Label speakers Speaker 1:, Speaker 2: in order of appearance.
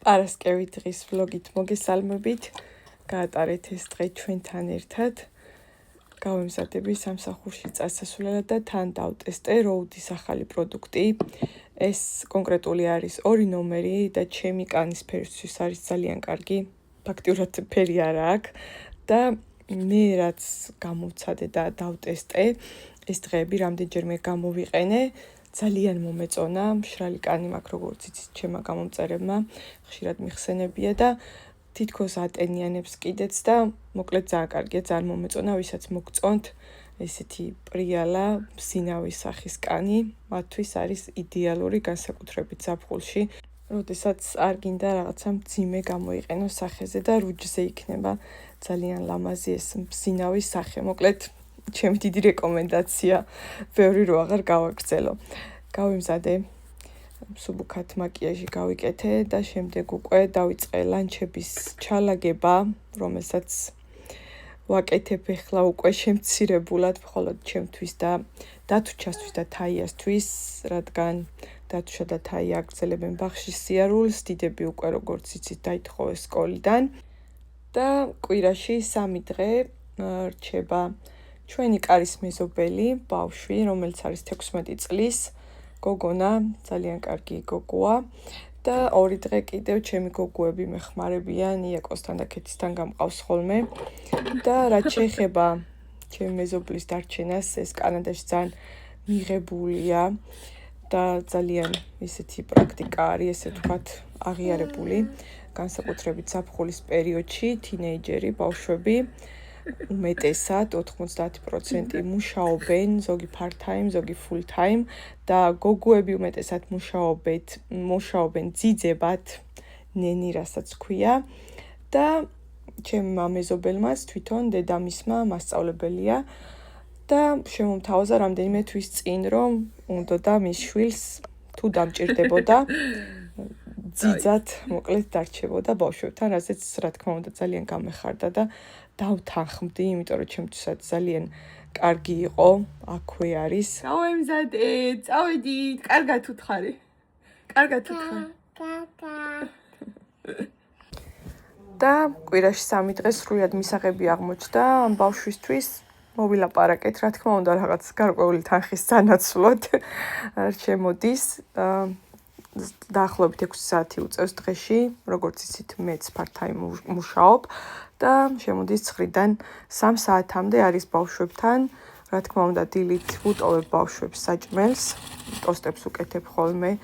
Speaker 1: პარასკევი დღის ვლოგით მოგესალმებით. გაატარეთ ეს დღე ჩვენთან ერთად. გავემზადები სამსახურში წასასვლელად და თან დავტესტე როუდის ახალი პროდუქტი. ეს კონკრეტული არის 2 ნომერი და ჩემი კანის ფერისთვის არის ძალიან კარგი. ფაქტიურად ფერი არა აქვს და მე რაც გამოვცადე და დავტესტე, ეს დღეები რამდენჯერმე გამოვიყენე. ძალიან მომეწონა, მშრალი კანი მაქვს როგორც იცით ჩემმა გამომწერებმა, ხშირად მიხსენებია და თითქოს ატენიანებს კიდეც და მოკლედ ძალიან კარგია, ძალიან მომეწონა, ვისაც მოგწონთ ესეთი პრიალა, მბზინავი სახის კანი, მათთვის არის იდეალური განსაკუთრებით ზაფხულში, როდესაც არ გინდა რაღაცა მძიმე გამოიყენოს სახეზე და რუჯზე იქნება ძალიან ლამაზი ეს მბზინავი სახე. მოკლედ ჩემი დიდი რეკომენდაცია, ბევრი რო აღარ გავაგრძელო. გავიმზადე, სუბუქად მაკიაჟი გავიკეთე და შემდეგ უკვე დავიწყე ლანჩების ჩალაგება, რომელსაც ვაკეთებ ახლა უკვე შემცირებულად, მხოლოდ ჩემთვის და დათუჩასთვის და თაიასთვის, რადგან დათუშა და თაია აგრძელებენ ბაღში სიარულს, დიდები უკვე როგორც იცით დაითხოვეს სკოლიდან და კვირაში 3 დღე რჩება ჩვენი კარის მეზობელი ბავშვი, რომელიც არის 16 წლის, გოგონა, ძალიან კარგი გოგოა და 2 დღე კიდევ ჩემი გოგოები მეხმარებიან იაკოსთან და ქეთისთან გამყავს ხოლმე და რაც შეეხება ჩემი მეზობლის დარჩენას, ეს კანადაში ძალიან მიღებულია და ძალიან ისეთი პრაქტიკა არის, ესე ვთქვათ, აღიარებული, განსაკუთრებით ზაფხულის პერიოდში, თინეიჯერი ბავშვები უმეტესად 90% მუშაობენ, ზოგი part-time, ზოგი full-time და გოგოები უმეტესად მუშაობენ ძიძებად, ნენი რასაც ქვია და ჩემმა მეზობელმაც თვითონ დედამისმა მასწავლებელია და შემომთავაზა რამდენიმე თვის წინ, რომ უნდოდა მის შვილს თუ დამჭირდებოდა ძიძად, მოკლედ დარჩებოდა ბავშვებთან, რასაც რა თქმა უნდა ძალიან გამეხარდა და დავთანხმდი, იმიტომ რომ ჩემთვისაც ძალიან კარგი იყო, აქვე არის. გავემზადეთ, წავედით, კარგად უთხარი. კარგად უთხარი. და კვირაში 3 დღე სრულად მისაღები აღმოჩნდა ამ ბავშვისთვის. მოვილაპარაკეთ, რა თქმა უნდა, რაღაც გარკვეული თანხის სანაცვლოდ შემოდის. დაახლოებით 6 საათი უწევს დღეში, როგორც იცით, მეც part-time მუშაობ და შემოდის 9-დან 3 საათამდე არის ბავშვებთან. რა თქმა უნდა, დილით ვუტოვებ ბავშვებს საჭმელს, ტოსტებს უკეთებ ხოლმე.